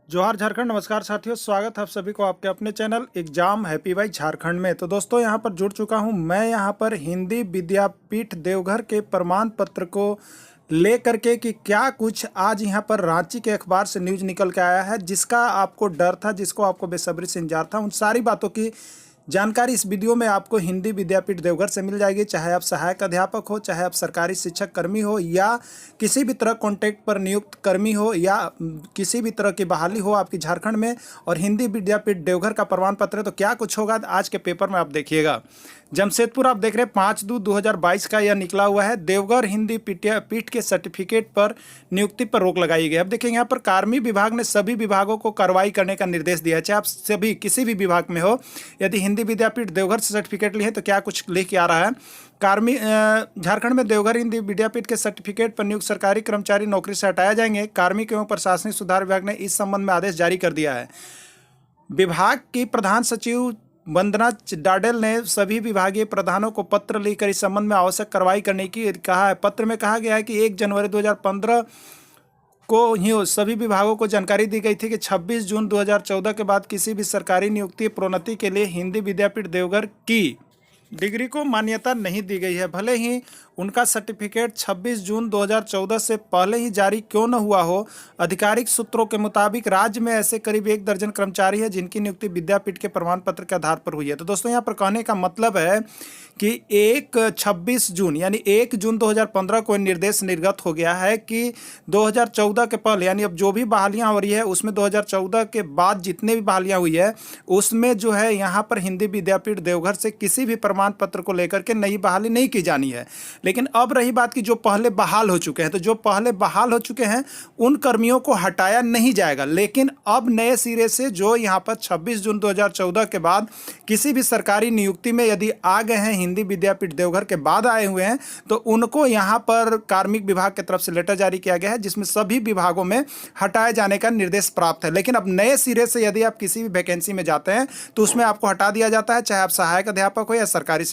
जोहार झारखंड। नमस्कार साथियों, स्वागत है आप सभी को आपके अपने चैनल एग्जाम हैप्पी भाई झारखंड में। तो दोस्तों यहाँ पर जुड़ चुका हूँ मैं यहाँ पर हिंदी विद्यापीठ देवघर के प्रमाण पत्र को लेकर के कि क्या कुछ आज यहाँ पर रांची के अखबार से न्यूज़ निकल के आया है, जिसका आपको डर था, जिसको आपको बेसब्री से इंतजार था, उन सारी बातों की जानकारी इस वीडियो में आपको हिंदी विद्यापीठ देवघर से मिल जाएगी। चाहे आप सहायक अध्यापक हो, चाहे आप सरकारी शिक्षक कर्मी हो, या किसी भी तरह कॉन्ट्रैक्ट पर नियुक्त कर्मी हो, या किसी भी तरह की बहाली हो आपकी झारखंड में, और हिंदी विद्यापीठ देवघर का प्रमाण पत्र है, तो क्या कुछ होगा आज के पेपर में आप देखिएगा। जमशेदपुर आप देख रहे हैं 5/2/2022 का यह निकला हुआ है। देवघर हिंदी पीठ के सर्टिफिकेट पर नियुक्ति पर रोक लगाई गई। अब देखेंगे यहाँ पर कार्मिक विभाग ने सभी विभागों को कार्रवाई करने का निर्देश दिया है। चाहे आप सभी किसी भी विभाग में हो, यदि हिंदी विद्यापीठ देवघर से सर्टिफिकेट लिए तो क्या कुछ लिख के आ रहा है। झारखंड में देवघर हिंदी विद्यापीठ के सर्टिफिकेट पर नियुक्त सरकारी कर्मचारी नौकरी से हटाए जाएंगे। कार्मिक एवं प्रशासनिक सुधार विभाग ने इस संबंध में आदेश जारी कर दिया है। विभाग की प्रधान सचिव वंदना डाडेल ने सभी विभागीय प्रधानों को पत्र लिखकर इस संबंध में आवश्यक कार्रवाई करने की कहा है। पत्र में कहा गया है कि 1 जनवरी 2015 को ही सभी विभागों को जानकारी दी गई थी कि 26 जून 2014 के बाद किसी भी सरकारी नियुक्ति प्रोन्नति के लिए हिंदी विद्यापीठ देवघर की डिग्री को मान्यता नहीं दी गई है। भले ही उनका सर्टिफिकेट 26 जून 2014 से पहले ही जारी क्यों न हुआ हो, आधिकारिक सूत्रों के मुताबिक राज्य में ऐसे करीब 1 दर्जन कर्मचारी है जिनकी नियुक्ति विद्यापीठ के प्रमाण पत्र के आधार पर हुई है। तो दोस्तों यहाँ पर कहने का मतलब है कि 26 जून यानी 1 जून 2015 को निर्देश निर्गत हो गया है कि 2014 के पहले, यानी अब जो भी बहालियां हो रही है उसमें 2014 के बाद जितने भी बहालियां हुई है उसमें जो है यहाँ पर हिंदी विद्यापीठ देवघर से किसी भी प्रमाण पत्र को लेकर के नई बहाली नहीं की जानी है। लेकिन अब रही बात कि जो पहले बहाल हो चुके हैं, तो जो पहले बहाल हो चुके हैं उन कर्मियों को हटाया नहीं जाएगा। लेकिन अब नए सिरे से जो यहाँ पर 26 जून 2014 के बाद किसी भी सरकारी नियुक्ति में यदि आ गए हैं, हिंदी विद्यापीठ देवघर के बाद आए हुए हैं, तो उनको यहाँ पर कार्मिक विभाग की तरफ से लेटर जारी किया गया है जिसमें सभी विभागों में हटाए जाने का निर्देश प्राप्त है। लेकिन अब नए सिरे से यदि आप किसी भी वैकेंसी में जाते हैं तो उसमें आपको हटा दिया जाता है, चाहे आप सहायक अध्यापक हो या सरकारी